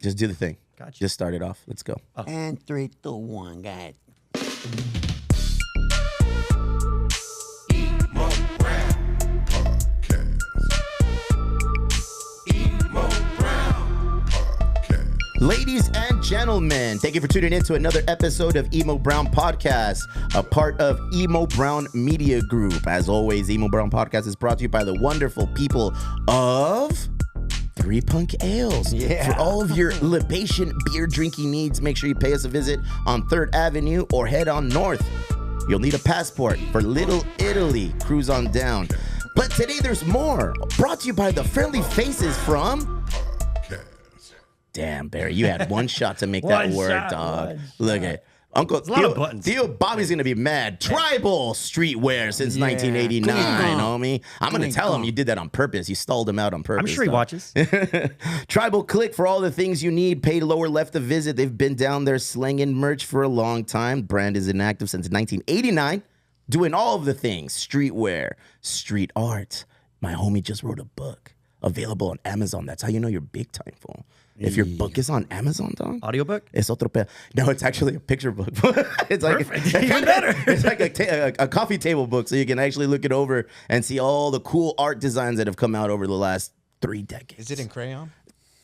Just do the thing. Gotcha. Just start it off. Let's go. And 3, 2, 1, go ahead. Ladies and gentlemen, thank you for tuning in to another episode of Emo Brown Podcast, a part of Emo Brown Media Group. As always, Emo Brown Podcast is brought to you by the wonderful people of Three Punk Ales. Yeah. For all of your libation beer drinking needs, make sure you pay us a visit on 3rd Avenue or head on north. You'll need a passport for Little Italy. Cruise on down. But today there's more. Brought to you by the friendly faces from... Damn, Barry, you had one shot to make that One work, shot, dog. one Look at Uncle a lot of buttons. Theo Bobby's gonna be mad. Tribal streetwear since 1989, homie. I'm gonna tell him you did that on purpose. You stalled him out on purpose. I'm sure he dog. watches. Tribal Click for all the things you need. Pay lower left a visit. They've been down there slinging merch for a long time. Brand is inactive since 1989, doing all of the things: streetwear, street art. My homie just wrote a book available on Amazon. That's how you know you're big time, fool. If your book is on Amazon, dog. Audiobook? Es otro pedo. No, it's actually a picture book. It's like Even better. It's like a coffee table book, so you can actually look it over and see all the cool art designs that have come out over the last 3 decades. Is it in crayon?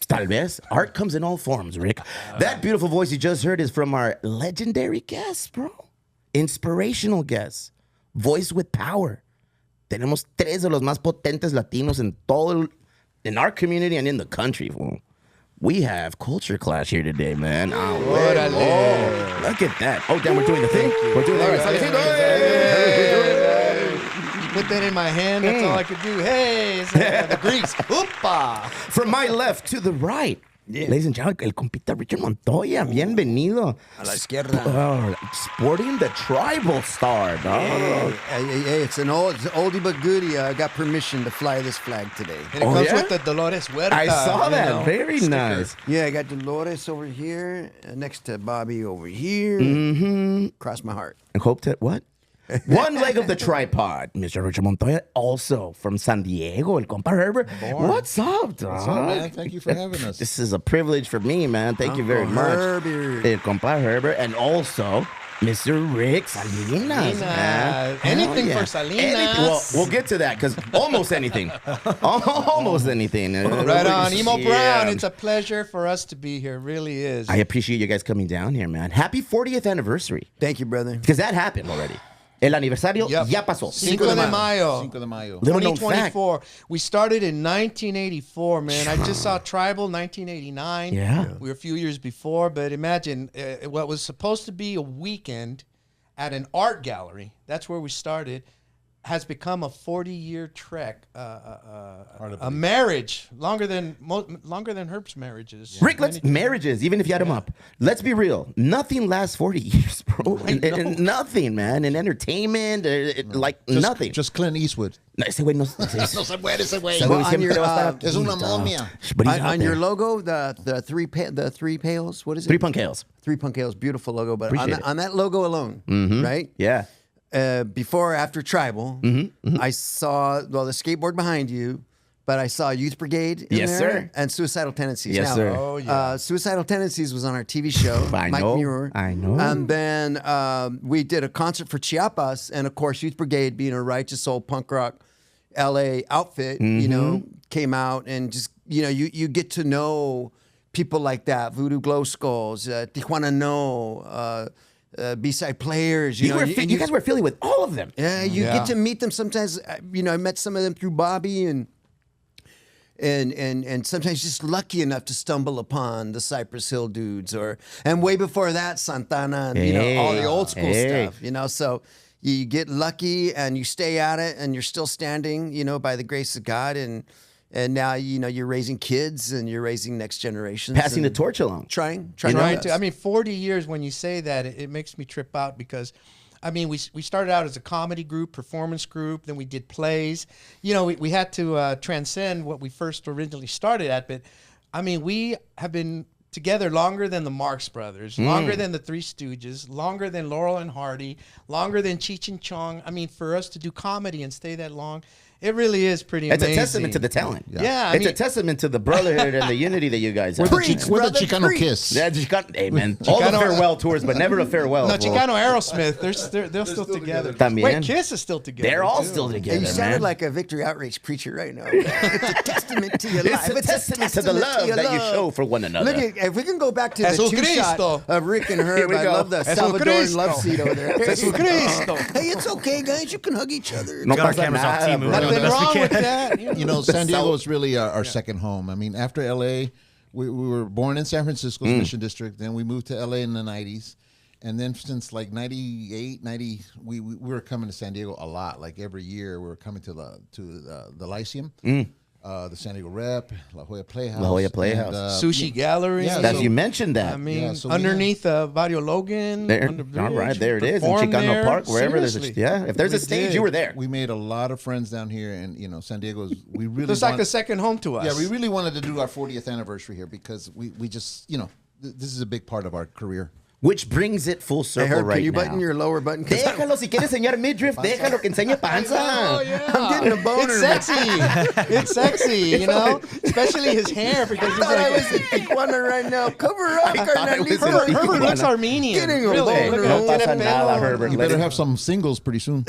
Tal vez. Art comes in all forms, Rick. That beautiful voice you just heard is from our legendary guest, bro. Inspirational guest. Voice with power. Tenemos 3 de los más potentes latinos in our community and in the country, fool. We have Culture Clash here today, man. Oh, look at that. Oh, damn, we're doing the thing. We're doing You put that in my hand, that's all I could do. Hey, it's the Greeks. Oopa! From my left to the right. Ladies and gentlemen, el compita Richard Montoya, bienvenido. A la izquierda. Sporting the tribal star, dog. Hey, it's an oldie but goodie. I got permission to fly this flag today. And it Oh, comes yeah? with the Dolores Huerta. I saw you that. know, Very sticker. nice. Yeah, I got Dolores over here, next to Bobby over here. Cross my heart. And hope that what? One leg of the tripod, Mr. Richard Montoya, also from San Diego, el compa Herbert. What's up, dog? What's up, man? Thank you for having us. This is a privilege for me, man. Thank you very much. Herbert. El compa Herbert, and also Mr. Rick Salinas. man. Anything Hell for Salinas. Anything. Well, we'll get to that because almost anything. Almost anything. Right on. Emo Yeah. Brown, it's a pleasure for us to be here. It really is. I appreciate you guys coming down here, man. Happy 40th anniversary. Thank you, brother. Because that happened already. El aniversario Yep. ya pasó. Cinco de Mayo. Cinco de Mayo. Little known fact. 2024. We started in 1984, man. I just saw Tribal 1989. Yeah. We were a few years before, but imagine what was supposed to be a weekend at an art gallery. That's where we started. Has become a 40-year trek, a marriage longer than Herb's marriages. Rick, marriages, even if you add them up, let's be real. Nothing lasts 40 years, bro. And nothing, man. In entertainment, nothing. Just Clint Eastwood. No, ese güey no. No se puede ese güey. Ese güey Well, on siempre your, va a estar es una aquí, dog. momia. But he's out On your there. logo, the three pails, what is it? Three Punk Ales. Three Punk Ales, beautiful logo. But Appreciate it. on that logo alone, right? Yeah. Before or after Tribal, I saw the skateboard behind you, but I saw Youth Brigade in Yes, there sir. and Suicidal Tendencies. Yes, Now, sir. Oh, yeah. Suicidal Tendencies was on our TV show. I Mike know, Muir. I know. And then we did a concert for Chiapas, and of course, Youth Brigade, being a righteous old punk rock LA outfit, came out and just you get to know people like that, Voodoo Glow Skulls, Tijuana No. B-side players, You guys were affiliated with all of them. yeah, you Yeah. get to meet them sometimes. I met some of them through Bobby, and sometimes just lucky enough to stumble upon the Cypress Hill dudes, and way before that, Santana, and all the old school Hey. stuff. So you get lucky and you stay at it, and you're still standing, by the grace of God, and now you're raising kids and you're raising next generations, Passing the and torch along. trying Trying our to. best. I mean, 40 years. When you say that, it makes me trip out because, I mean, we started out as a comedy group, performance group. Then we did plays. We had to transcend what we first originally started at. But I mean, we have been together longer than the Marx Brothers, longer than the Three Stooges, longer than Laurel and Hardy, longer than Cheech and Chong. I mean, for us to do comedy and stay that long, It really is pretty It's amazing. a testament to the talent. Yeah, I It's mean- a testament to the brotherhood and the unity that you guys have. We're the brother, Chicano preach. Kiss. Yeah, Chicano, hey man, all the Chicano- farewell tours, but never a farewell. No, fool. Chicano Aerosmith, they're still together. También. Wait, Kiss is still together. They're all too. still Hey, together, you sounded man. like a Victory Outreach preacher right now. It's a testament to your It's life. a testament to the love your that you love. show for one another. Look at, if we can go back to the Jesucristo. two-shot of Rick and Herb, we I go. love the Salvadoran Jesucristo. love seat over there. Jesucristo. Hey, it's okay, guys. You can hug each other. no Got our pasa cameras off nada, T-Move. bro. Nothing Best we wrong can. with that. You know, San Diego is really our second home. I mean, after LA, we were born in San Francisco's Mission District. Then we moved to LA in the 90s. And then since like 98, 90, we were coming to San Diego a lot. Like every year, we were coming to the Lyceum, the San Diego Rep, La Jolla Playhouse. La Jolla Playhouse. Sushi Gallery. Yeah, That so- you mentioned that. I mean, Yeah, so we underneath Barrio Logan. There, on the bridge, all right, there it is in performed Chicano there. Park, wherever there's a Seriously. If there's a We stage, did. you were there. We made a lot of friends down here, and you know, San Diego's. We really It's like want- a second home to us. Yeah, we really wanted to do our 40th anniversary here because we just, you know, this is a big part of our career. Which brings it full Hey, circle Herb, right can you now. button your lower button? 'Cause Déjalo, si quieres enseñar midriff, déjalo que enseñe panza. Oh, yeah. I'm getting a boner. It's sexy. It's sexy, you know? Especially his hair because he's I thought I like, was in Tijuana right now. Cover up, thought I was in Carnalito. Tijuana. Herbert looks Armenian. Getting a really. boner. Look at No him, pasa tiene nada, pelo. Herbert. You Let better it- have some singles pretty soon.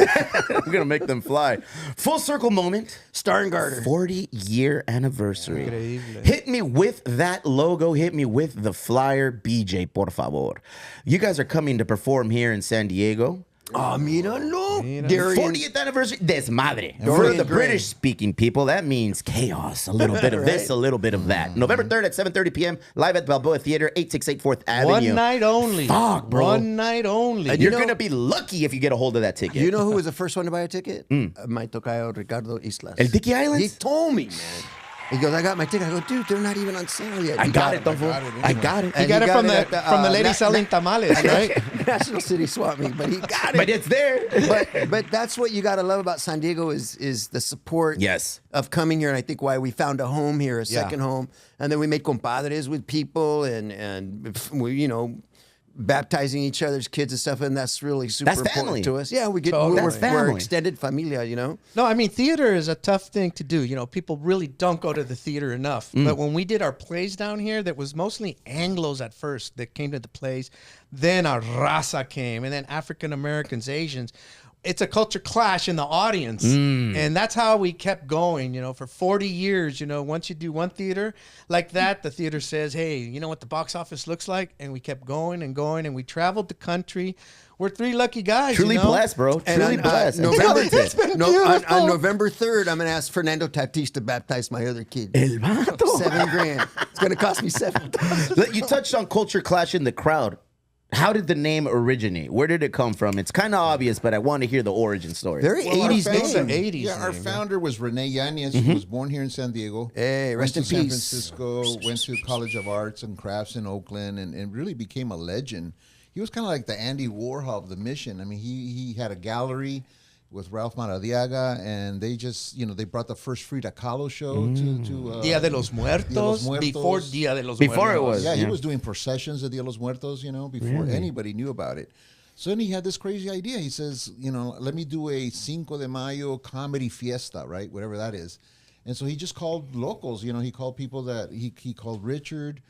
We're gonna make them fly. Full circle moment. Starngarter. 40-year anniversary. Increíble. Hit me with that logo. Hit me with the flyer, BJ, por favor. You guys are coming to perform here in San Diego. Oh, míralo. Darian. 40th anniversary, desmadre. For Dorian the Gray. British-speaking people, that means chaos. A little bit of this, Right? a little bit of that. November 3rd at 7:30 p.m. live at Balboa Theater, 868 4th Avenue. One night only. Fuck, bro. One night only. You're know- gonna be lucky if you get a hold of that ticket. You know who was the first one to buy a ticket? My tocayo, Ricardo Islas. El Dickey Islands? He told me, man. He goes, I got my ticket. I go, dude, they're not even on sale yet. I He got it, Don Fool. I got it. He And got he it from got the it at from the the, lady na- selling tamales, right? National City Swap Meet, but he got it. But it's there. but that's what you got to love about San Diego is the support Yes. of coming here, and I think why we found a home here, a Yeah. second home, and then we made compadres with people, and we, you know, baptizing each other's kids and stuff, and that's really super That's family. important to us. Yeah, we get Totally. we're, That's we're family. extended familia, you know. No, I mean theater is a tough thing to do. You know, people really don't go to the theater enough. But when we did our plays down here, that was mostly Anglos at first that came to the plays. Then our raza came, and then African Americans, Asians. It's a culture clash in the audience, and that's how we kept going. You know, for 40 years. You know, once you do one theater like that, the theater says, "Hey, you know what the box office looks like," and we kept going and going, and we traveled the country. We're three lucky guys. Truly you know? blessed, bro. And Truly on, blessed. And November, talented. on November 3rd, I'm going to ask Fernando Tatis to baptize my other kid. El vato. $7,000. It's going to cost me $7,000. You touched on culture clash in the crowd. How did the name originate? Where did it come from? It's kind of obvious, but I want to hear the origin story. Very Well, our 80s founder- name. 80s Yeah, our name, founder was Rene Yanez, who was born here in San Diego. Hey, rest went in to peace. San Francisco, went to College of Arts and Crafts in Oakland, and really became a legend. He was kind of like the Andy Warhol of the Mission. I mean, he had a gallery with Ralph Maradiaga, and they just, you know, they brought the first Frida Kahlo show to Dia de los Muertos, Dia de los Muertos. before Dia de los Before it Muertos. was. Yeah, Yeah. he was doing processions of Dia de los Muertos, you know, before anybody knew about it. So then he had this crazy idea. He says, you know, let me do a Cinco de Mayo comedy fiesta, right? Whatever that is. And so he just called locals, you know, he called people that he called Richard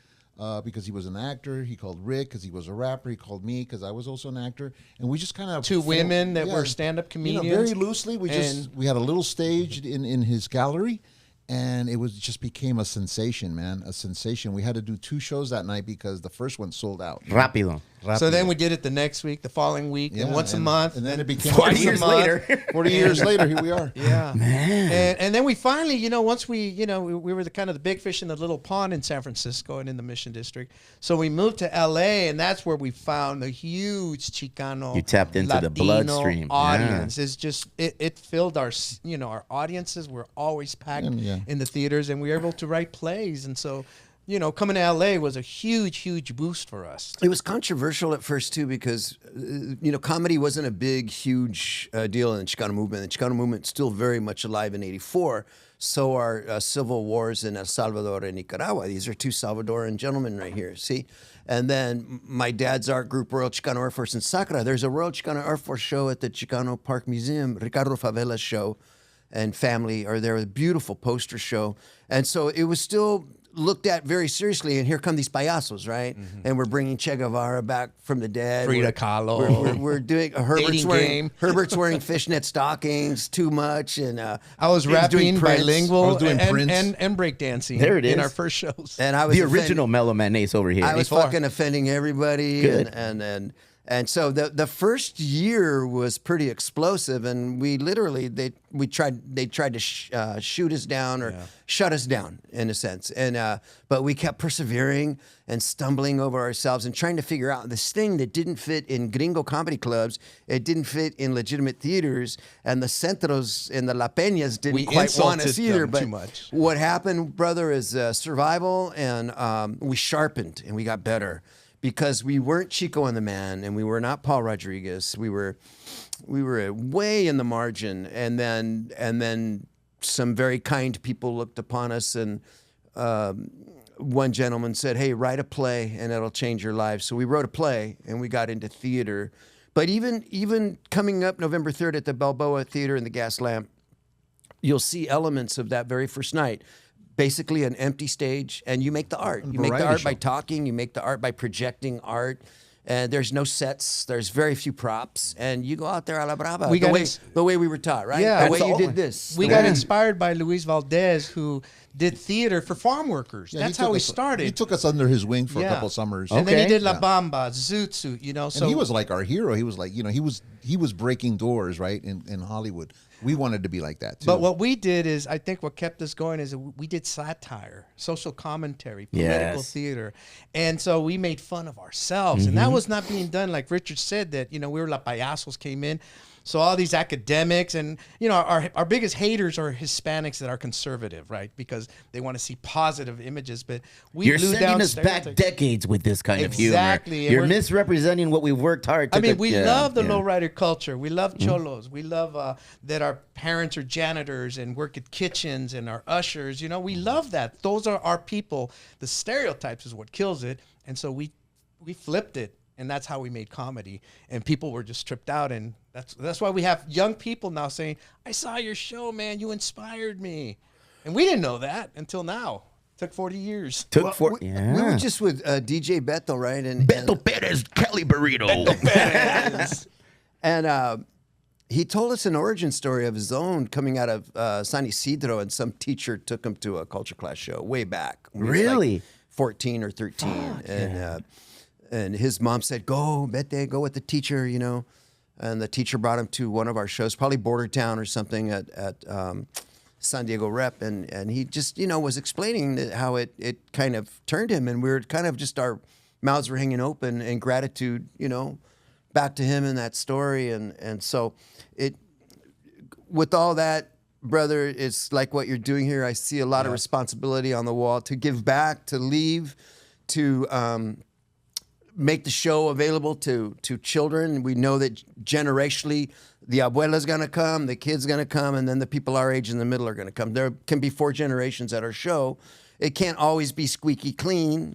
because he was an actor. He called Rick because he was a rapper. He called me because I was also an actor. And we just kind of Two women that were stand-up comedians. You know, very loosely. We And- we had a little stage in his gallery. And it was just became a sensation, man, a sensation. We had to do 2 shows that night because the first one sold out. Rapido. So then we did it the next week, the following week, and once a month. and then it became 40 once a years month. later. 40 years later, here we are. Yeah, and then we finally, you know, once we were the kind of the big fish in the little pond in San Francisco and in the Mission District. So we moved to L.A. and that's where we found the huge Chicano. You tapped into the Latino bloodstream. audience. It's just it filled our our audiences were always packed Yeah. in the theaters, and we were able to write plays, and so. You know, coming to LA was a huge boost for us. It was controversial at first too because you know comedy wasn't a big, huge deal in the Chicano movement. The Chicano movement's still very much alive in '84. So are civil wars in El Salvador and Nicaragua. These are 2 Salvadoran gentlemen right here. See, and then my dad's art group, Royal Chicano Air Force in Sacra. There's a Royal Chicano Air Force show at the Chicano Park Museum, Ricardo Favela's show. and family are there with a beautiful poster show. And so it was still looked at very seriously. And here come these payasos, right? And we're bringing Che Guevara back from the dead. Frida We're- Kahlo. We're doing Dating game. Herbert's wearing fishnet stockings too much, and I was he doing rapping Prince. bilingual I was doing Prince. and breakdancing There it in is. our first shows. And I was The original Mellow Man Ace over here. I was Before. fucking offending everybody, Good. and so the first year was pretty explosive, and we literally they tried to shoot us down or shut us down in a sense, and but we kept persevering and stumbling over ourselves and trying to figure out this thing that didn't fit in gringo comedy clubs, it didn't fit in legitimate theaters, and the centros and the La Peñas didn't We quite want us insulted either. them But too much. what happened, brother, is survival, and we sharpened and we got better because we weren't Chico and the Man, and we were not Paul Rodriguez. We were way in the margin, and then some very kind people looked upon us, and one gentleman said, "Hey, write a play, and it'll change your life." So we wrote a play, and we got into theater. But even coming up November 3rd at the Balboa Theater in the Gas Lamp, you'll see elements of that very first night. Basically an empty stage, and you make the art. You make the variety art by show. talking, you make the art by projecting art. And there's no sets, there's very few props, and you go out there a la brava. We the got way ins- the way we were taught, right? Yeah. the way That's you all. did this. We the got way- inspired by Luis Valdez, who did theater for farm workers. Yeah, That's he how took we us- started. He took us under his wing for Yeah. a couple summers. And then he Okay. did La Yeah. Bamba, Zoot Suit, you know. So And he was like our hero. He was like, he was breaking doors, right, in Hollywood. We wanted to be like that too. But what we did is, I think what kept us going is we did satire, social commentary, political Yes. theater. And so we made fun of ourselves. And that was not being done, like Richard said, that, we were La Payasos came in. So all these academics and, our biggest haters are Hispanics that are conservative, right? Because they want to see positive images. But we You're blew sending down us back stereotypes. decades with this kind of Exactly, humor. and You're we're- misrepresenting what we've worked hard to I mean, we yeah, love the yeah. lowrider culture. We love cholos. We love that our parents are janitors and work at kitchens and are ushers. We love that. Those are our people. The stereotypes is what kills it. And so we flipped it, and that's how we made comedy. And people were just tripped out, and that's why we have young people now saying, "I saw your show, man. You inspired me." And we didn't know that until now. It took 40 years. Took for we were just with DJ Beto, right? And Beto Perez Kelly Burrito. And he told us an origin story of his own coming out of San Isidro, and some teacher took him to a culture class show way back. when he was like Really? 14 or 13. And his mom said, "Go, Bete, go with the teacher," And the teacher brought him to one of our shows, probably Border Town or something at San Diego Rep. And he just, was explaining how it kind of turned him. And we were kind of just, our mouths were hanging open in gratitude, back to him in that story. And so with all that, brother, it's like what you're doing here. I see a lot of responsibility on the wall to give back, to leave, to make the show available to children. We know that generationally, the abuela's gonna come, the kid's gonna come, and then the people our age in the middle are gonna come. There can be 4 generations at our show. It can't always be squeaky clean,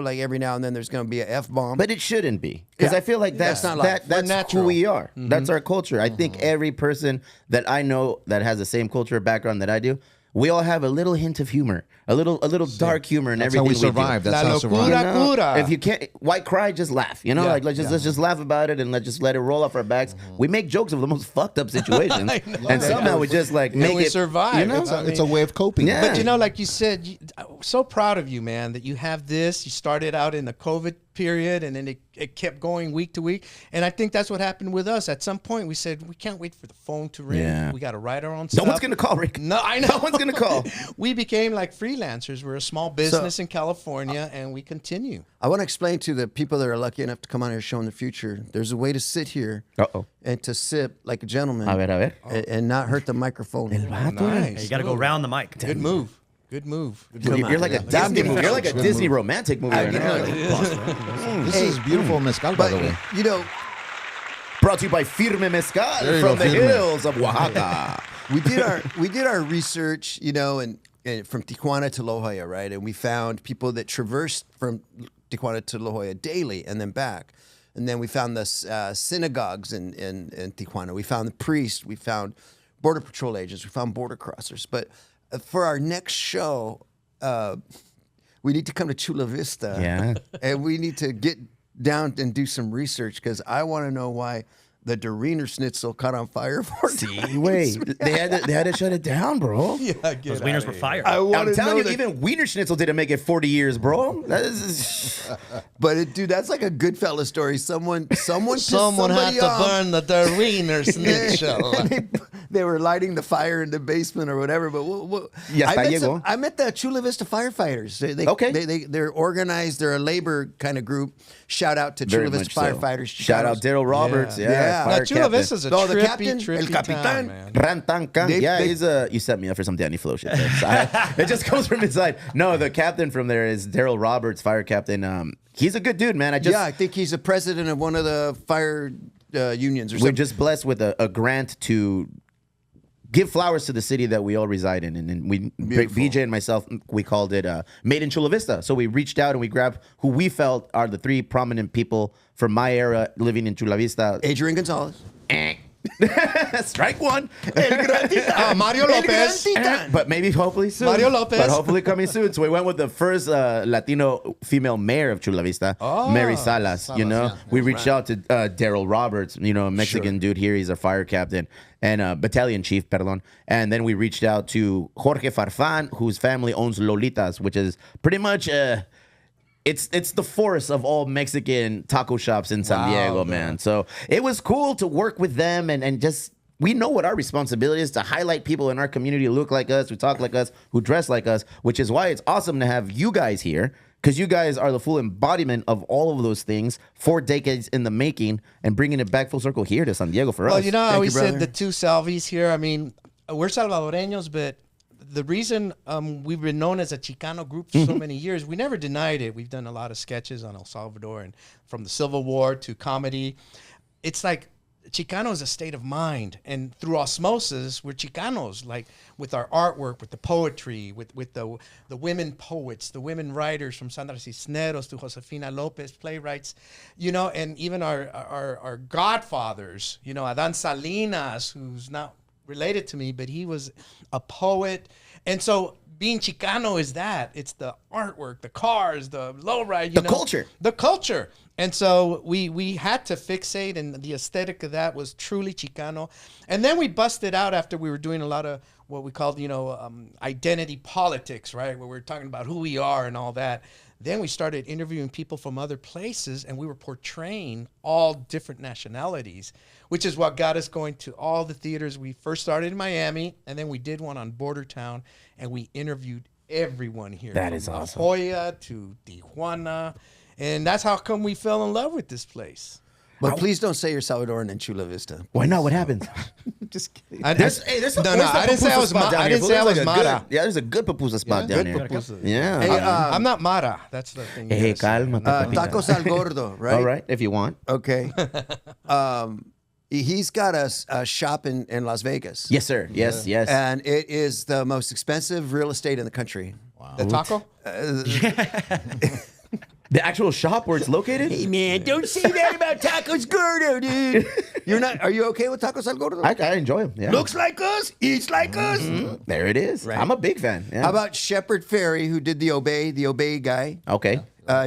like every now and then there's gonna be a F-bomb. But it shouldn't be, because Yeah. I feel like that's That's not life. that's natural. who we are. That's our culture. I think every person that I know that has the same culture background that I do, we all have a little hint of humor, a little dark humor in That's how everything we we do. survive. That's La how locura. survive. Cura. If you can't, why cry? Just laugh. Like let's just laugh about it and let's just let it roll off our backs. We make jokes of the most fucked up situations, I know. and somehow we just like make we it survive. You know? It's a way of coping. Yeah. But like you said, I'm so proud of you, man, that you have this. You started out in the COVID period, and then it kept going week to week. And I think that's what happened with us. At some point, we said, we can't wait for the phone to ring. Yeah. We got to write our own No stuff. one's gonna call, Rick. No, I know. No one's gonna call. We became like freelancers. We're a small business in California, and we continue. I want to explain to the people that are lucky enough to come on our show in the future, there's a way to sit here Uh-oh. and to sip like a gentleman A ver. and not hurt the microphone. Nice. You got to go around the mic. Good move. Good move. You're like a Disney movie. You're like a Disney romantic movie right now. This is beautiful mezcal, by the way. Brought to you by Firme Mezcal There you from go, the Firme. hills of Oaxaca. we did our research, and from Tijuana to La Jolla, right? And we found people that traversed from Tijuana to La Jolla daily and then back. And then we found the synagogues in Tijuana. We found the priests. We found border patrol agents. We found border crossers. But for our next show, we need to come to Chula Vista. Yeah. And we need to get down and do some research because I want to know why the Deriner Schnitzel caught on fire for Wait, they had to shut it down, bro. Yeah, Those wieners were fire. I want I'm to telling know you, that, even Wiener Schnitzel didn't make it 40 years, bro. That is, but dude, that's like a Goodfella story. Someone pissed Someone had somebody to off. burn the Deriner Schnitzel. They were lighting the fire in the basement or whatever. But Ya está, llegó. I met the Chula Vista firefighters. They're organized. They're a labor kind of group. Shout out to very Chula much Vista so. firefighters. Shout out Chicanos. Daryl Roberts. Yeah. Yeah. Now, fire Chula captain. Vista's a Oh, the trippy, captain? trippy El Capitan? town, man. Rantancan. They- You set me up for some Danny Flow shit. It just comes from inside. No, the captain from there is Daryl Roberts, fire captain. He's a good dude, man. I think he's a president of one of the fire unions or We're something. just blessed with a grant to give flowers to the city that we all reside in. And then Beautiful. BJ and myself, we called it Made in Chula Vista. So we reached out and we grabbed who we felt are the 3 prominent people from my era living in Chula Vista. Adrian Gonzalez. Strike one. Mario Lopez. But maybe hopefully soon. Mario Lopez. But hopefully coming soon. So we went with the first Latino female mayor of Chula Vista, Mary Salas. You know, yeah. we reached out to Daryl Roberts, you know, a Mexican dude here. He's a fire captain and battalion chief, perdón. And then we reached out to Jorge Farfan, whose family owns Lolitas, which is pretty much it's the force of all Mexican taco shops in San Diego, man. So it was cool to work with them and just we know what our responsibility is to highlight people in our community who look like us, who talk like us, who dress like us, which is why it's awesome to have you guys here because you guys are the full embodiment of all of those things 4 decades in the making and bringing it back full circle here to San Diego for us. Well, you know, I always brother. said the 2 Salvis here. I mean, we're Salvadoreños, but the reason we've been known as a Chicano group for so many years, we never denied it. We've done a lot of sketches on El Salvador and from the Civil War to comedy. It's like Chicano is a state of mind. And through osmosis, we're Chicanos, like with our artwork, with the poetry, with the women poets, the women writers from Sandra Cisneros to Josefina Lopez, playwrights, you know, and even our godfathers, you know, Adan Salinas, who's not related to me, but he was a poet. And so being Chicano is that. It's the artwork, the cars, the lowride, The culture. The culture. And so we had to fixate, and the aesthetic of that was truly Chicano. And then we busted out after we were doing a lot of what we called, you know, identity politics, right? Where we're talking about who we are and all that. Then we started interviewing people from other places, and we were portraying all different nationalities, which is what got us going to all the theaters. We first started in Miami, and then we did one on Border Town, and we interviewed everyone here. That from is La awesome. Jolla to Tijuana, and that's how come we fell in love with this place. But please don't say you're Salvadoran in Chula Vista. Why not? What happened? Just kidding. There's some no, I didn't say I was. I didn't say I was Mara. Yeah, there's a good pupusa spot down good here. pupusa. Yeah. Hey, I'm not Mara. That's the thing. Hey, calma. Tacos al Gordo, right? All right, if you want. Okay. He's got a shop in Las Vegas. Yes, sir. Yes, yes. And it is the most expensive real estate in the country. The taco. The actual shop where it's located? Hey man, don't say that about Tacos Gordo, dude. You're not. Are you okay with Tacos al Gordo? I enjoy them. Yeah. Looks like us, eats like us. There it is. I'm a big fan. Yeah. How about Shepard Ferry, who did the Obey guy? Okay.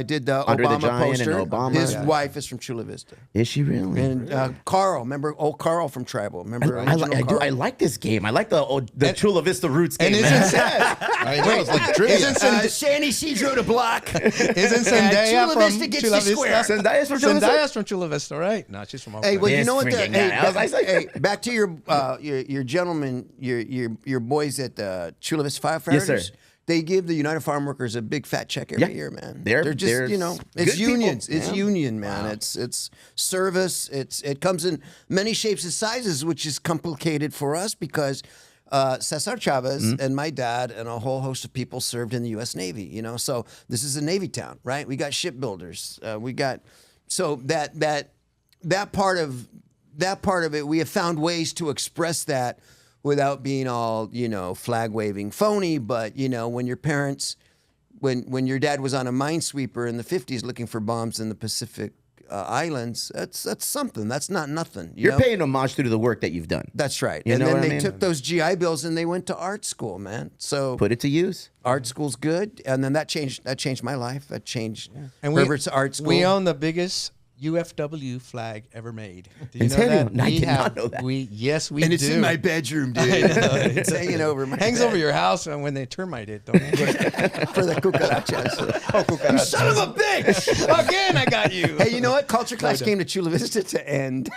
Did the Andre the Obama Giant and poster. Obama. His Yeah. wife is from Chula Vista. Is she really? And Carl, remember old Carl from Tribal? Remember original Carl? I like this game. I like the Chula Vista Roots game. And man. I know, it's like trivia. Isn't San Isidro to block. Isn't Zendaya Chula from Vista gets Chula the square. Vista? Zendaya's from Chula Vista? Zendaya's from Chula Vista, right? No, she's from Oakland. Hey, well, you This know what? freaking Hey, guy. I was like- hey, back to your gentlemen, your boys at the Chula Vista Firefighters. Yes, sir. They give the United Farm Workers a big fat check every year, man. They're just, you know, it's good people. unions. It's Yeah. union, man. It's service. It comes in many shapes and sizes, which is complicated for us because Cesar Chavez and my dad and a whole host of people served in the U.S. Navy. You know, so this is a Navy town, right? We got shipbuilders. We got so that part of it. We have found ways to express that without being all, you know, flag waving phony. But, you know, when your parents, when your dad was on a minesweeper in the 50s looking for bombs in the Pacific islands, that's something. That's not nothing. You're know? paying homage to the work that you've done. That's right. You And know then what I they mean? took those GI Bills and they went to art school, man. So Put it to use. art school's good, and then that changed my life. That changed And Herbert's art school. We own the biggest UFW flag ever made. Do you In know serio? that? No, I We did not have- know that. Yes, we and do. it's in my bedroom, dude. It's hanging over my Hangs bed over your house and when they termite it, don't it? for the cucarachas. You son of a bitch! Again, I got you. Hey, you know what? Culture Clash came to Chula Vista to end.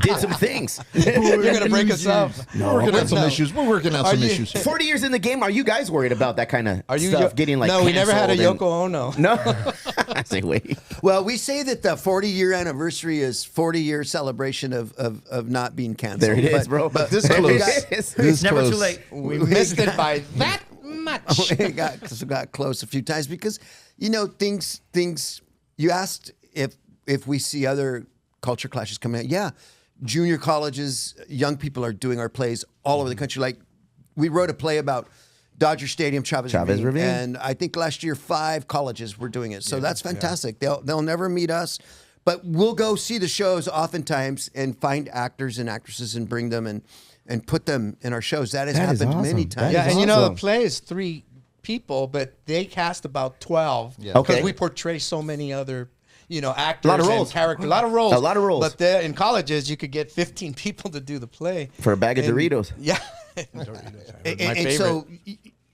Did some things. You're gonna break us up. We're working out some issues. We're working out Are some you- issues. 40 years in the game. Are you guys worried about that kind of Are you stuff getting like No, we never had a canceled Yoko and- Ono. No. I say wait. Well, we say that the 40-year anniversary is 40-year celebration of not being canceled. There it is, But- bro. But this we close. got- This Never close. too late. We missed it by that much. we got close a few times because things you asked if we see other culture clashes coming out. Yeah, junior colleges, young people are doing our plays all over the country. Like we wrote a play about Dodger Stadium, Chavez Ravine, and I think last year 5 colleges were doing it. So that's fantastic. They'll never meet us, but we'll go see the shows oftentimes and find actors and actresses and bring them and put them in our shows. That has That is happened many awesome. times. Yeah, That's and awesome. the play is 3 people, but they cast about 12 Yeah. because Okay. we portray so many other actors Lot of roles. and characters. A lot of roles. A lot of roles. But there, in colleges, you could get 15 people to do the play. For a bag of And- Doritos. Yeah. And, My and favorite. so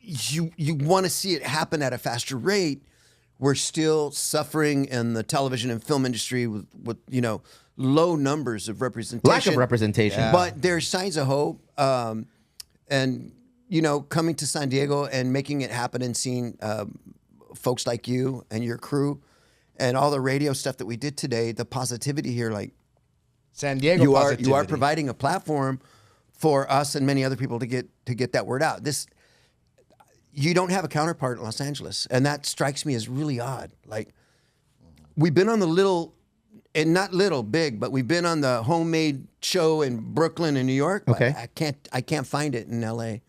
you want to see it happen at a faster rate. We're still suffering in the television and film industry with low numbers of representation. Lack of representation. Yeah. But there's signs of hope. And coming to San Diego and making it happen and seeing folks like you and your crew and all the radio stuff that we did today, the positivity here, like San Diego you are positivity. providing a platform for us and many other people to get that word out. You don't have a counterpart in Los Angeles, and that strikes me as really odd. Like we've been on the little, and not little, big, but we've been on the homemade show in Brooklyn and New York. But Okay. I can't find it in L.A.,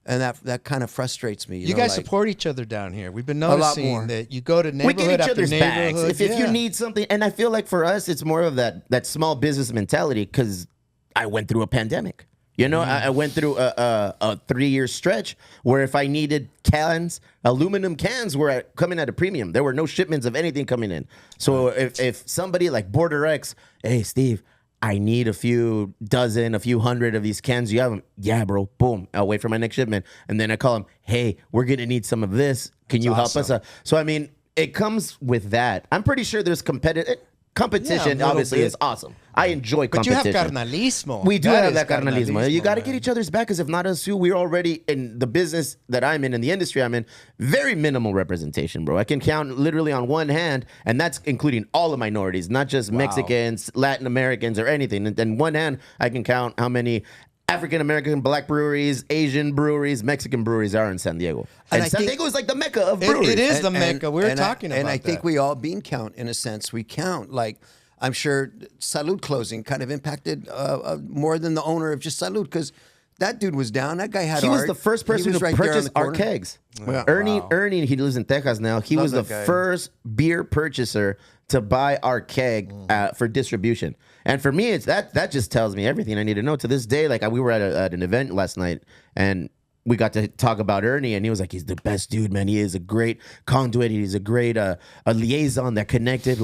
and that kind of frustrates me. You know, guys like- support each other down here. We've been lot noticing more. that you go to We neighborhood get each after other's bags. neighborhood. If you Yeah. need something, and I feel like for us, it's more of that small business mentality because I went through a pandemic. I went through a 3-year stretch where if I needed cans, aluminum cans were coming at a premium. There were no shipments of anything coming in. So if somebody like Border X, hey, Steve, I need a few hundred of these cans. You have them? Yeah, bro. Boom. I'll wait for my next shipment. And then I call them, hey, we're going to need some of this. Can you help us? So, I mean, it comes with that. I'm pretty sure there's competition. little Obviously, bit. is awesome. I enjoy But you competition. have carnalismo. We do have is that carnalismo. You got to man. get each other's back because if not us two, we're already in the business that I'm in the industry I'm in, very minimal representation, bro. I can count literally on one hand, and that's including all the minorities, not just Mexicans, Latin Americans, or anything. And then one hand, I can count how many African American, black breweries, Asian breweries, Mexican breweries are in San Diego. And And I San think- Diego is like the mecca of It- breweries. it is the Mecca. We were talking about and I think that. we all bean count in a sense. We count like I'm sure Salud closing kind of impacted more than the owner of just Salud because that dude was down. That guy had He was art. the first He person was to right there on purchase the our corner. kegs. Yeah. Ernie, he lives in Texas now. He was the that guy. first beer purchaser to buy our keg for distribution. And for me, it's that just tells me everything I need to know. To this day, like we were at an event last night, and we got to talk about Ernie, and he was like, he's the best dude, man. He is a great conduit. He's a great a liaison that connected,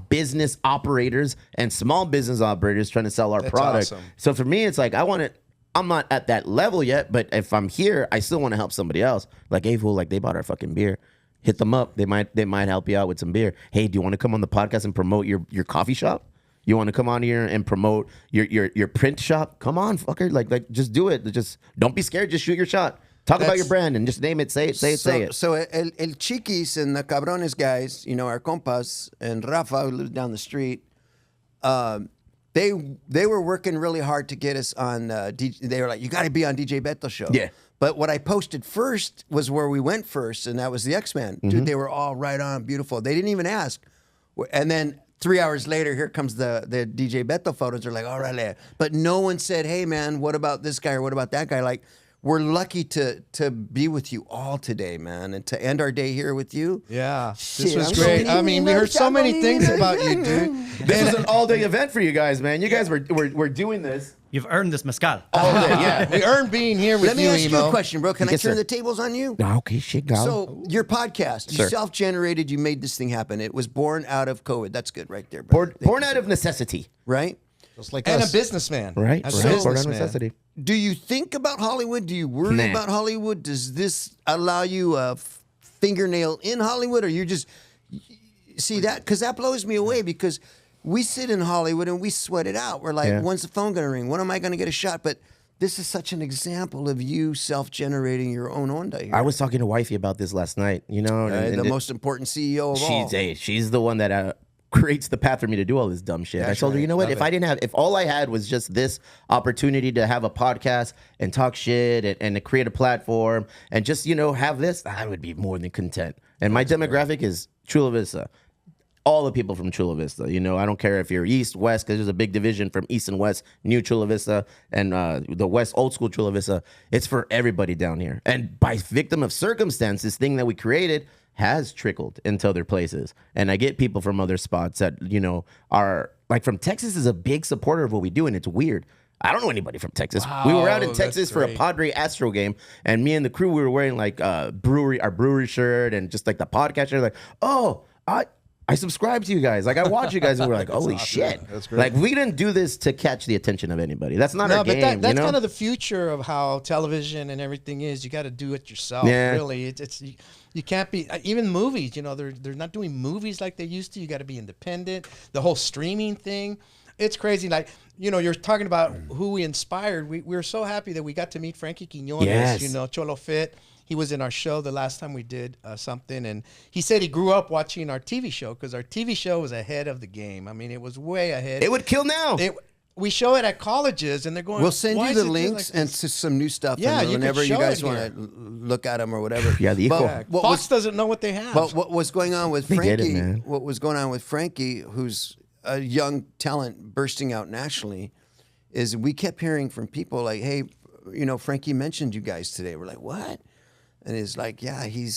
business operators and small business operators trying to sell our product. awesome. So for me, it's like I'm not at that level yet, but if I'm here, I still want to help somebody else. Like, hey, fool, they bought our fucking beer. Hit them up. They might help you out with some beer. Hey, do you want to come on the podcast and promote your coffee shop? You want to come on here and promote your print shop? Come on, fucker. Like just do it. Just don't be scared. Just shoot your shot. Talk about your brand and just name it. Say it. Say it. So El Chiquis and the Cabrones guys, our compas, and Rafa, who lives down the street, they were working really hard to get us on. They were like, you got to be on DJ Beto show. Yeah. But what I posted first was where we went first, and that was the X-Men. Dude, they were all right on, beautiful. They didn't even ask. And then 3 hours later, here comes the DJ Beto photos. They're like, all right, but no one said, hey, man, what about this guy or what about that guy? Like, we're lucky to be with you all today, man, and to end our day here with you. Yeah, Shit, this was I'm great. so I mean, we heard so many things about you, dude. This was an all-day event for you guys, man. You guys were doing this You've earned this mezcal. all day. Yeah. We earned being here with Let me you, ask you Emo. a question, bro. Can I Yes, turn sir. the tables on you? Okay, shit, go. So your podcast, you Sir. self-generated, you made this thing happen. It was born out of COVID. That's good right there, bro. Born out of necessity, Right? Just like And us. a businessman. right? As a Right. Born out of businessman. necessity. Do you think about Hollywood? Do you worry Nah. about Hollywood? Does this allow you a fingernail in Hollywood, or you're just see that? Because that blows me away. Because we sit in Hollywood and we sweat it out. We're like, Yeah. when's the phone gonna ring? When am I gonna get a shot? But this is such an example of you self-generating your own onda here. I was talking to wifey about this last night. You know, and the most important CEO of all. she's the one that creates the path for me to do all this dumb shit. I That's told her, right. you know what? Love If all I had was just this opportunity to have a podcast and talk shit and to create a platform and just have this, I would be more than content. And my demographic is Chula Vista. All the people from Chula Vista, I don't care if you're East, West, because there's a big division from East and West, New Chula Vista, and the West, old school Chula Vista. It's for everybody down here. And by victim of circumstance, this thing that we created has trickled into other places. And I get people from other spots that, are like from Texas is a big supporter of what we do. And it's weird. I don't know anybody from Texas. We were out in Wow, Texas that's for a great. Padre Astro game, and me and the crew, we were wearing like our brewery shirt and just like the podcast shirt. Like, oh, I subscribe to you guys. Like I watch you guys, and we're like, holy shit! That's great. Like we didn't do this to catch the attention of anybody. That's not No, our but game. that's you know? kind of the future of how television and everything is. You got to do it yourself. Yeah. Really, it's you can't be even movies. They're not doing movies like they used to. You got to be independent. The whole streaming thing, it's crazy. Like you're talking about who we inspired. We were so happy that we got to meet Frankie Quinones. Yes. Cholo Fit. He was in our show the last time we did something, and he said he grew up watching our TV show because our TV show was ahead of the game. I mean, it was way ahead. it would kill now. We show it at colleges, and they're going. We'll send "Why you is the it just links like and this?" to some new stuff. Yeah, and you could whenever you show guys it want here. to look at them or whatever. Yeah, the But equal. what Fox was doesn't know what they have. But what was going on with They get it, Frankie? man. What was going on with Frankie, who's a young talent bursting out nationally, is we kept hearing from people like, "Hey, Frankie mentioned you guys today." We're like, "What?" And it's like, "Yeah, he's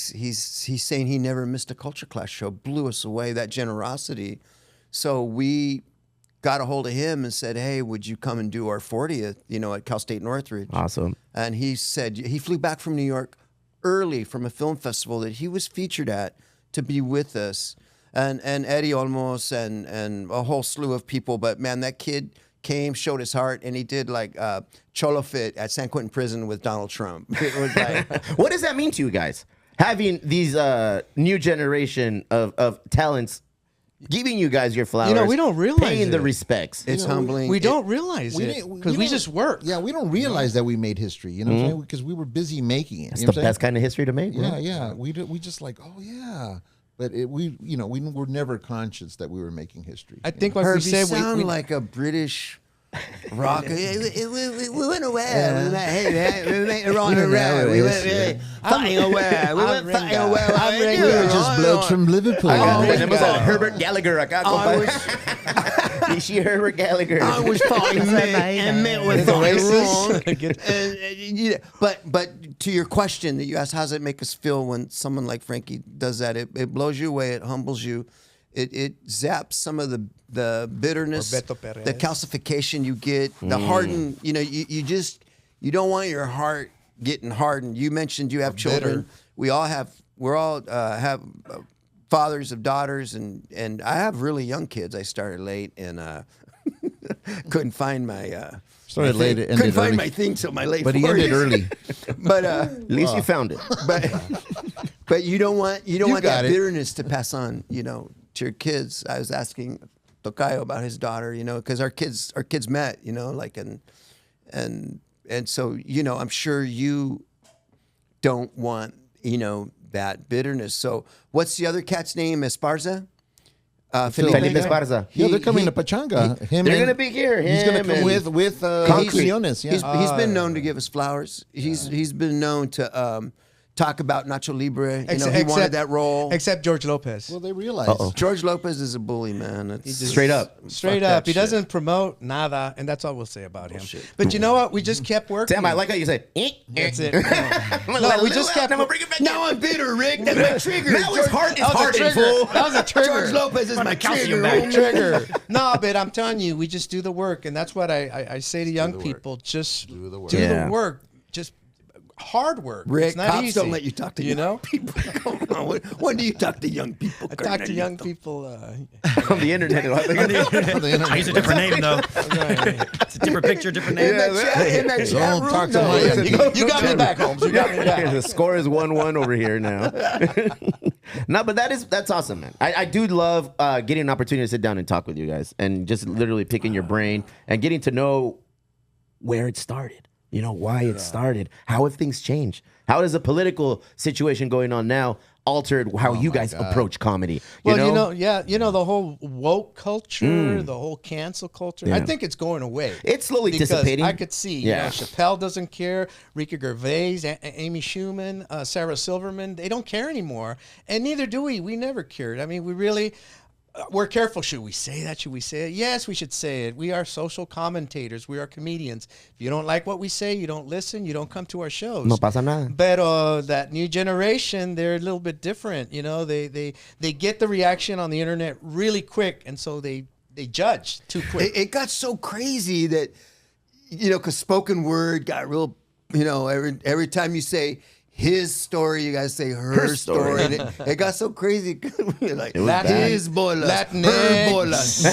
saying he never missed a Culture Clash show." Blew us away, that generosity. So we got a hold of him and said, "Hey, would you come and do our 40th? At Cal State Northridge?" Awesome. And he said he flew back from New York early from a film festival that he was featured at to be with us. And Eddie Olmos and a whole slew of people. But man, that kid came, showed his heart, and he did like Cholo Fit at San Quentin Prison with Donald Trump. It was like, What does that mean to you guys? Having these new generation of talents giving you guys your flowers. we don't realize paying the it. respects. it's humbling. we don't realize We it didn't- because you we don't- just work. Yeah, we don't realize that we made history. You know what I'm saying? Because we were busy making it. It's you know the what I'm best kind of history to make. bro. saying? Yeah, yeah. We just like, oh yeah. But we were never conscious that we were making history. I think like Herb, we you said, sound we like a British rocker. We went away. We went wrong around. We went fighting away. We went fighting away. we were just blokes from Liverpool. It was Herbert Gallagher acá, compa. You see Herbert Gallagher. I was fighting and met with It's fighting racist. wrong. But to your question that you asked, how does it make us feel when someone like Frankie does that? It blows you away. It humbles you. It zaps some of the bitterness, Or Beto Perez. the calcification you get, the hardened. You don't want your heart getting hardened. You mentioned you have children. We all have. We're all have fathers of daughters, and I have really young kids. I started late and couldn't find my. Started my late, thing. ended Couldn't find early. my thing till my late. But he 40s. ended early. But At least you found it. but you don't want got that it. bitterness to pass on, to your kids. I was asking Tocayo about his daughter, because our kids met, like and so I'm sure you don't want that bitterness. So what's the other cat's name? Esparza. Felipe Esparza. Yeah, they're coming to Pachanga. They're gonna be here. He's gonna him come and- with Concrete. Quinones, yeah. He's been known to give us flowers. He's been known to talk about Nacho Libre. Ex- He wanted that role. Except George Lopez. Well, they realize. George Lopez is a bully, man. It's Straight up. Straight fuck up. that He shit. doesn't promote nada, and that's all we'll say about him. But you know what? We just kept working. Damn, I like how you say. That's it. No, we just kept. I'm gonna bring it back. Now I'm bitter, Rick. That's my trigger. That was hard. It's hard, trigger. fool. That was a trigger. George Lopez is my calcium trigger. bag. Trigger. No, but I'm telling you, we just do the work, and that's what I say to young people: just do the work. Yeah. just hard work. Rick, it's not cops easy. don't let you talk to young people. Come on. When do you talk to young people? I talk to young people. On the internet. I use a different name though. It's a different picture, different name. In that chat Don't room, talk to no. my young people. You got me back, Holmes. You got me back. The score is 1-1 over here now. No, but that's awesome, man. I do love getting an opportunity to sit down and talk with you guys and just literally picking your brain and getting to know where it started. You know, why it started. How have things changed? How has the political situation going on now altered how you guys approach comedy? Well, you know, the whole woke culture, the whole cancel culture. I think it's going away. It's slowly because dissipating. I could see, Yeah. Chappelle doesn't care, Ricky Gervais, Amy Schumann, Sarah Silverman. They don't care anymore, and neither do we. We never cared. I mean, we really. We're careful. Should we say that? Should we say it? Yes, we should say it. We are social commentators. We are comedians. If you don't like what we say, you don't listen. You don't come to our shows. No pasa nada. But that new generation, they're a little bit different. You know, they get the reaction on the internet really quick, and so they judge too quick. It got so crazy that, because spoken word got real, every time you say his story, you guys say her story. And it got so crazy. Like, his bolas, Latinx. her bolas.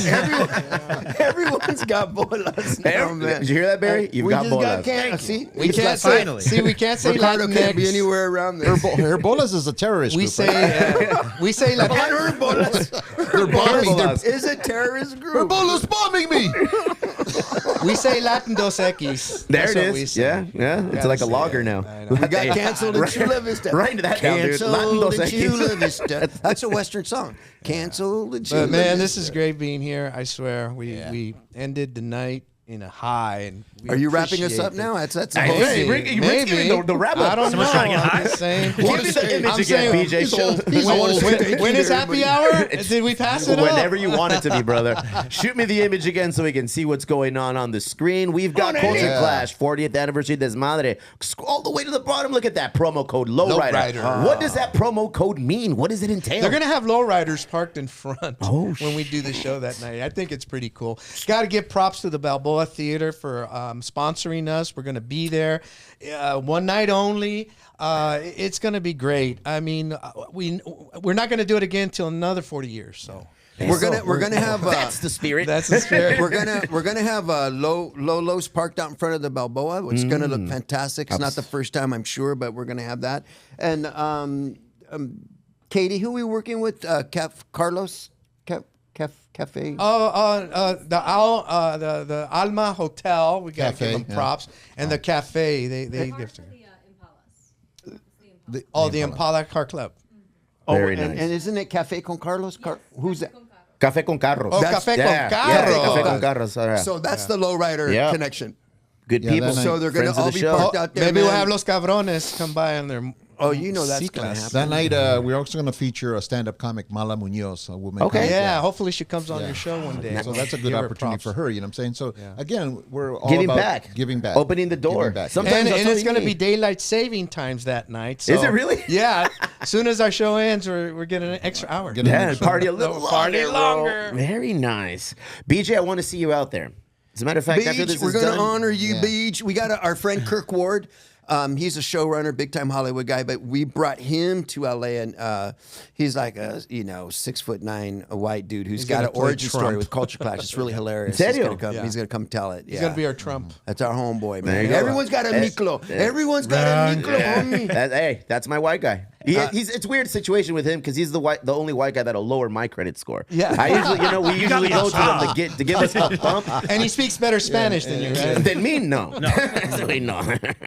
Everyone's got bolas now, man. Did you hear that, Barry? You've we got just bolas. got canceled. See, We It's can't like- say. finally. See, we can't say Ricardo can't be Latinx. anywhere around this. Herbolas is a terrorist We group. say we say Not Latinx. Herbolas. They're bombing. Herbolas. Is a terrorist group. Herbolas bombing me. We say Latin Dos Equis. There That's it what we is. say. Yeah. It's Gotta like a say logger it. now. I know. We got canceled in Chula Vista. Right into that down, dude. Canceled Latin Dos in Equis. Chula Vista. That's a Western song. Canceled in Chula But man, this Vista. is great being here. I swear, we ended the night in a high. And we Are you wrapping us appreciate up it. now? That's Hey, the Rick- Rick's giving the wrap up. I don't Someone's know. trying to get I'm high? just saying. Give me the image I'm again, saying, BJ. he's Show- old. He's old. when is happy hour? Did we pass it up? Whenever you want it to be, brother. Shoot me the image again so we can see what's going on the screen. We've got Culture Yeah. Clash, 40th anniversary Desmadre. Scroll all the way to the bottom. Look at that promo code, Lowrider. Lowrider. What does that promo code mean? What does it entail? They're gonna have lowriders parked in front Oh, when we do the show that night. I think it's pretty cool. Got to give props to the Balboa Theater for sponsoring us. We're gonna be there, one night only. It's gonna be great. I mean, we're not gonna do it again till another 40 years. So We're gonna have That's the spirit. that's the spirit. we're gonna have Lolos parked out in front of the Balboa, which is gonna look fantastic. It's not the first time, I'm sure, but we're gonna have that. And Katie, who are we working with? Carlos Cafe. The Alma Hotel. We got to Cafe, give them yeah. props, and the cafe. They give. Part of the Impalas. Oh, the Impala Car Club. Very and, nice. and isn't it Cafe con Carlos? Who's that? Café con carros. Oh, That's- Café yeah, con yeah, Carro. Café con carros. Yeah. So that's the lowrider Yeah. connection. Good Yeah, people. that night. So they're gonna Friends of all the be show. parked out there. Maybe we'll man. have Los Cabrones come by on their. Oh, you know that's gonna C-Class. happen. That night, we're also going to feature a stand-up comic, Mala Munoz, a woman. Okay. comic. Yeah, hopefully she comes on your show one day. So that's a good Give her opportunity props. for her. You know what I'm saying? So again, we're all Giving about back. giving back, Opening the door. Giving back. Sometimes And that's all it's you going to need. be daylight saving times that night. So. Is it really? Yeah. As soon as our show ends, we're getting an extra hour. Get an Yeah, extra- party a little longer. Party bro. longer. Very nice. BJ, I want to see you out there. As a matter of fact, after Beach, this we're is gonna done, honor you, Yeah. Beach. We got our friend Kirk Ward. He's a showrunner, big time Hollywood guy, but we brought him to LA, and he's like a 6'9" a white dude who's got gonna an play origin story Trump. with Culture Clash. It's really hilarious. In serio? He's gonna come, Yeah. he's gonna come tell it. He's Yeah. going to be our Trump. That's our homeboy, There man. you go. Everyone's got a Miklo. Everyone's got a Miklo, homie. Hey, that's my white guy. It's a weird situation with him because he's the only white guy that'll lower my credit score. Yeah. I usually, we usually go to them to give us a bump. And he speaks better Spanish than you, right? Then me, no.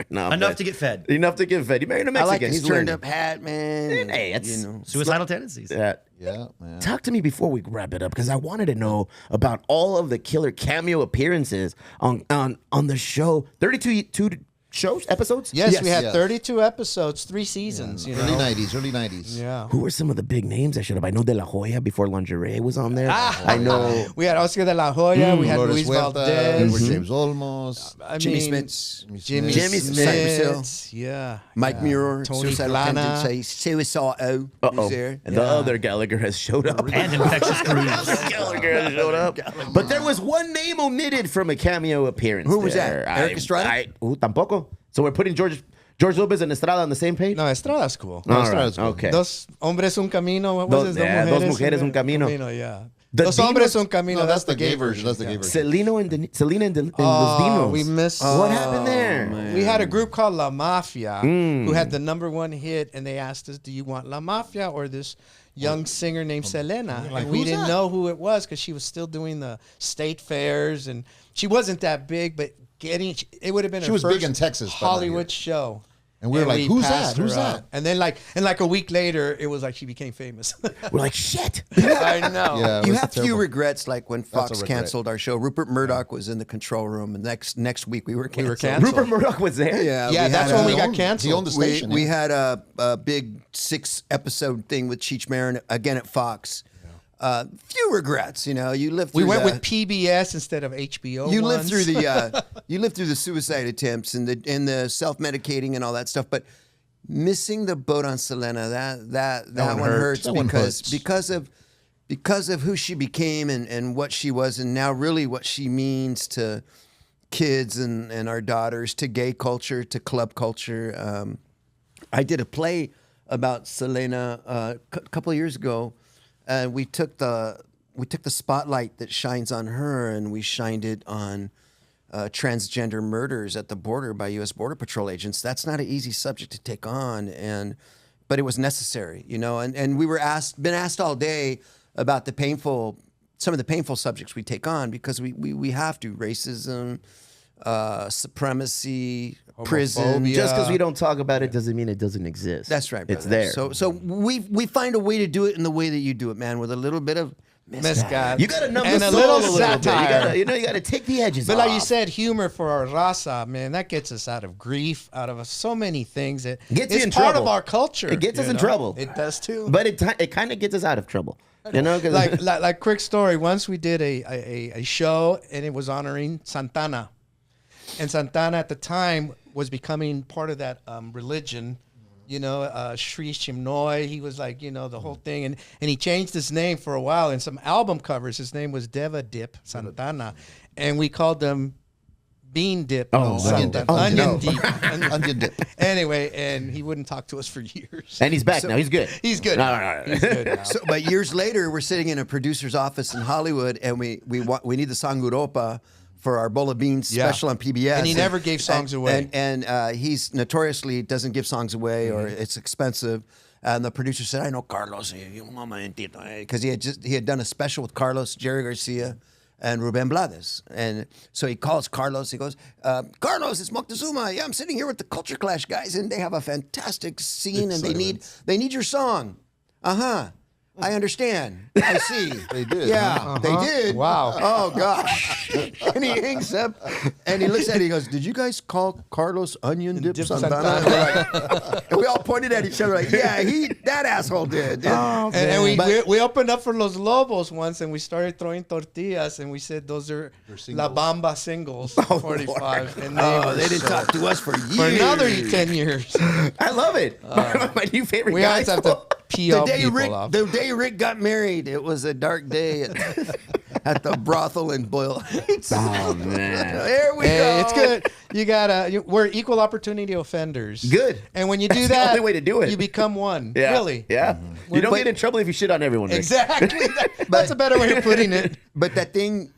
no. Enough but- to get fed. Enough to get fed. He married a I Mexican. like his He's turned learning. up hat, man. Hey, it's- Suicidal tendencies. Yeah. Yeah, man. Talk to me before we wrap it up because I wanted to know about all of the killer cameo appearances on the show. 32 shows, episodes? Yes, Yes, we had yes. 32 episodes, 3 seasons. You know? Early 90s. Yeah. Who were some of the big names I should have? I know De La Hoya before Lingerie was on there. I know. We had Oscar de la Hoya. We had Dolores Luis Huerta, Valdez. James Olmos. I Jimmy mean, Smits, Jimmy Jimmy Smits. Yeah. Mike yeah. Muir, Tony Suicidal Plana. Tendencies, Suicidal. Uh-oh. there. And the other Gallagher has showed up. And Infectious Cruise. Gallagher has showed up. But there was one name omitted from a cameo appearance. Who was there. that? Eric Estrada? Tampoco. So we're putting George Lopez and Estrada on the same page? No, Estrada's cool. All Estrada's right, cool. okay. Dos hombres un camino. What was Dos- it? yeah, Dos Mujeres, Un Camino. Yeah. The Dos Dinos- hombres un camino. No, that's the gay version. That's the gay version. Selena and Los Oh, Dinos. we missed. What happened there? We had a group called La Mafia who had the #1 hit, and they asked us, "Do you want La Mafia or this young singer named Selena?" like, And we "Who's didn't that?" know who it was because she was still doing the state fairs, and she wasn't that big, but it would have been She her was big first in Texas, but not Hollywood show. And we were like, "Who's passed that? Who's her that?" up. And then like a week later, it was like she became famous. We're like, shit. I know. Yeah, it You was have few terrible. regrets, like when Fox regret. canceled our show. Rupert Murdoch was in the control room, and next week we were canceled. canceled. Rupert Murdoch was there. Yeah, Yeah, we that's had when a- we He got owned- canceled. He owned the we, station. we yeah. had a big 6-episode thing with Cheech Marin again at Fox. Few regrets, you know. You lived. We through went the- with PBS instead of HBO. You ones. lived through the you lived through the suicide attempts and the self medicating and all that stuff, but missing the boat on Selena that one hurts That one hurts. because of who she became and what she was and now really what she means to kids and our daughters, to gay culture, to club culture. I did a play about Selena a couple of years ago, and we took the spotlight that shines on her and we shined it on transgender murders at the border by U.S. Border Patrol agents. That's not an easy subject to take on, but it was necessary, you know. And we were been asked all day about some of the painful subjects we take on because we have to: racism, supremacy, prison. Homophobia. Just because we don't talk about it doesn't mean it doesn't exist. That's right, It's brother. there. So we find a way to do it in the way that you do it, man, with a little bit of Mezcal. you got to numb and the a soul little a little satire. bit. You got to take the edges But off. like you said, humor for our raza, man, that gets us out of grief, out of so many things. It's Gets you in part trouble. of our culture. It gets us you in know? trouble. It does too. But it kind of gets us out of trouble. You know, 'cause- like quick story. Once we did a show and it was honoring Santana, and Santana at the time was becoming part of that religion. You know, Sri Chimnoy, he was like, you know, the whole thing. And he changed his name for a while. In some album covers, his name was Deva Dip Santana. And we called them Bean Dip. Oh, Onion Santana. Dip. Onion No. Dip. Onion dip. Anyway, and he wouldn't talk to us for years. and he's back now. He's good. He's good. All right. He's good now. So, but years later, we're sitting in a producer's office in Hollywood, and we need the song Europa for our Bowl of Beans Yeah. special on PBS. And he never gave songs away. And he's notoriously doesn't give songs away, or it's expensive. And the producer said, "I know Carlos, because he had done a special with Carlos, Jerry Garcia, and Ruben Blades. And so he calls Carlos. He goes, Carlos, it's Moctezuma. Yeah, I'm sitting here with the Culture Clash guys, and they have a fantastic scene, and they need your song. I understand. I see. They did, Yeah, huh? they did. Wow. Oh gosh. And he hangs up, and he looks at it. He goes, "Did you guys call Carlos Onion Dip Dip Santana?" Santana. And we're like- and we all pointed at each other like, "Yeah, that asshole did." And we opened up for Los Lobos once, and we started throwing tortillas, and we said those are La Bamba singles, 45, and They didn't talk to us for years. for another 10 years. I love it. My new favorite We guy. always have to pee The all day people off. Rick got married, it was a dark day at the brothel in Boyle Heights. Oh man. There we Hey, go. it's good. We're equal opportunity offenders. Good. And when you do That's the that, only way to do it. you become one. Yeah. Really. Yeah. You don't But- get in trouble if you shit on everyone. Rick. Exactly. That's a better way of putting it. But that thing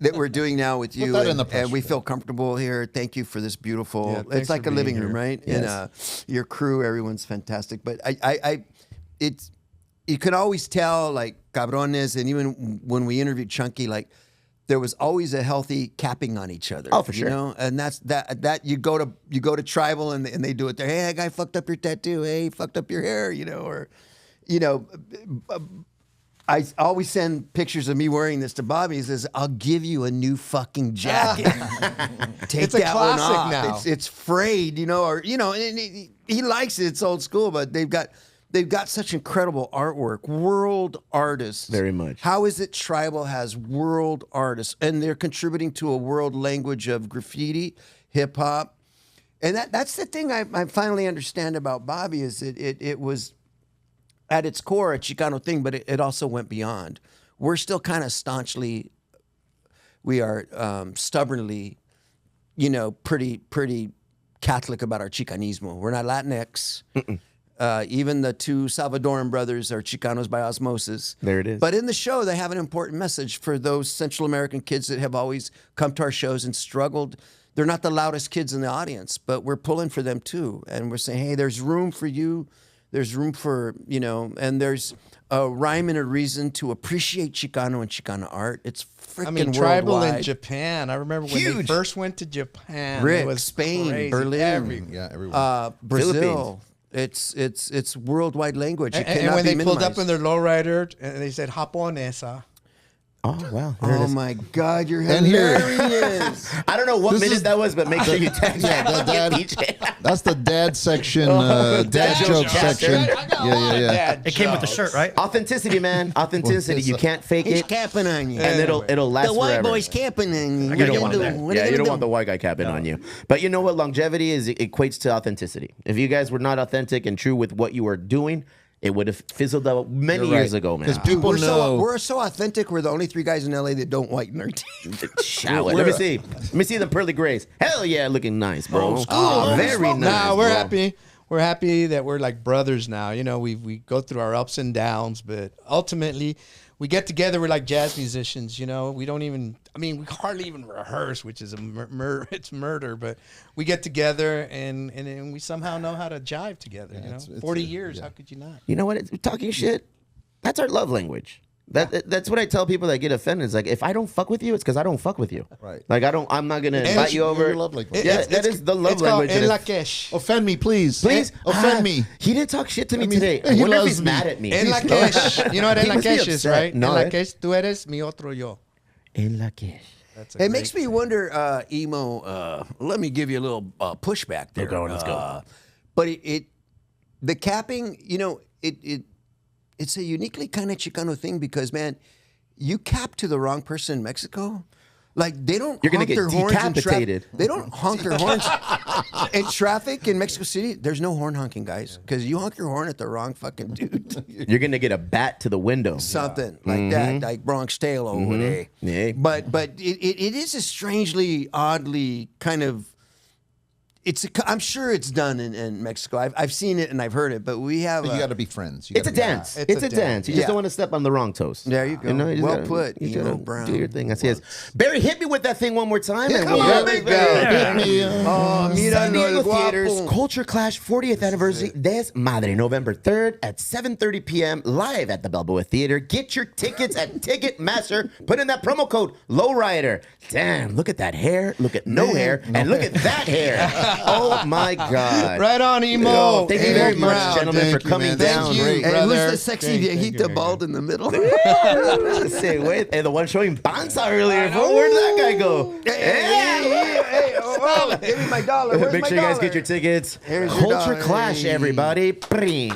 that we're doing now with you, that in the and we press, feel comfortable here. Thank you for this beautiful. Yeah, thanks it's like for a living being room, here. right? Yes. And your crew, everyone's fantastic. But it's you can always tell, like cabrones, and even when we interviewed Chunky, like there was always a healthy capping on each other. Oh, for sure. You know, and that's that you go to tribal and they do it there. Hey, that guy fucked up your tattoo. Hey, he fucked up your hair. You know, or you know. I always send pictures of me wearing this to Bobby. He says, "I'll give you a new fucking jacket. Take It's a that one classic off. now. It's frayed, or and he likes it. It's old school, but they've got such incredible artwork. World artists, Very much. How is it Tribal has world artists, and they're contributing to a world language of graffiti, hip hop, and that's the thing I finally understand about Bobby is it was at its core a Chicano thing, but it also went beyond. We're still kind of staunchly, we are stubbornly, pretty Catholic about our Chicanismo. We're not Latinx. Even the two Salvadoran brothers are Chicanos by osmosis. There it is. But in the show, they have an important message for those Central American kids that have always come to our shows and struggled. They're not the loudest kids in the audience, but we're pulling for them too. And we're saying, hey, there's room for you. There's room for, and there's a rhyme and a reason to appreciate Chicano and Chicano art. It's freaking Tribal worldwide. in Japan. I remember when they Huge. first went to Japan. Rick, it was Spain, crazy. Berlin. Yeah, everyone. Brazil. It's worldwide language. It And cannot when be they pulled up minimized. in their lowrider, and they said Japonesa. Oh, wow. There it Oh is. my God, you're And here- hilarious. I don't know what This minute is- that was, but make sure you tag Yeah, that that- PJ. That's the dad section, dad dad joke joke section. chapter. It came with the shirt, right? Authenticity, man. Authenticity. You can't fake He's it. camping on you. And it'll last the white forever. boy's camping on you. I What gotta are get you one gonna of do? them. What are Yeah, you gonna don't do? want the white guy capping on you. But you know what? Longevity equates to authenticity. If you guys were not authentic and true with what you were doing, it would have fizzled out many You're years right. ago, man. 'Cause people know. We're so authentic. We're the only three guys in LA that don't whiten their teeth. Shower. Let me see. Let me see the pearly grays. Hell yeah, looking nice, bro. Old school, Very nice. Nah, we're bro. happy. We're happy that we're like brothers now. We go through our ups and downs, but ultimately we get together. We're like jazz musicians. We don't even. We hardly even rehearse, which is it's murder. But we get together and we somehow know how to jive together. it's 40 years. How could you not? You know what? Talking shit. That's our love language. That's what I tell people that get offended. It's like, if I don't fuck with you, it's because I don't fuck with you. Right. Like I'm not gonna invite you over. Your love language. Yeah, that is the love It's called language. and en la if- cash. Offend me, please. Please offend me. He didn't talk shit to me mean, today. I he wonder if loves he's me. mad at me. En la cash. You know what He en la must be cash is, upset. right? No, En la eh? cash, tú eres mi otro yo. En la cash. That's a It great makes me wonder, Emo. Let me give you a little pushback there. Let's go. But the capping, it's a uniquely kind of Chicano thing because, man, you cap to the wrong person in Mexico. Like they don't. You're gonna honk get their horns in decapitated. They don't honk their horns in traffic in Mexico City. There's no horn honking, guys, because you honk your horn at the wrong fucking dude. You're gonna get a bat to the window. Something like that, like Bronx Tale over there. Yeah. But it is a strangely, oddly kind of. I'm sure it's done in Mexico. I've seen it and I've heard it, but we have. But you got to be friends. You It's a gotta be- dance. It's It's a a dance. You just Yeah. don't want to step on the wrong toes. There you go. just Well put, You Emo gotta Brown. do your thing. Así es. Barry, hit me with that thing one more time. and Come we'll on, be big back. guy. Hit me, Oh, mira San lo Diego guapo. Theaters Culture Clash 40th Anniversary Desmadre, November 3rd at 7:30 p.m. live at the Balboa Theater. Get your tickets at Ticketmaster. Put in that promo code Lowrider. Damn, look at that hair. Look at no hair. And look at that hair. Oh my God. Right on, Emo. Yo, thank you Emo very much, Brown. gentlemen, Thank for you, coming man. down. Thank you, Great. And brother. who's the sexy Thank you, viejita bald in the middle? Say, wait, and the one showing Banza earlier. Where'd that guy go? Give me my dollar. Where's Make my sure you guys dollar? get your tickets. Here's your Culture dollar. Clash, everybody. Bring.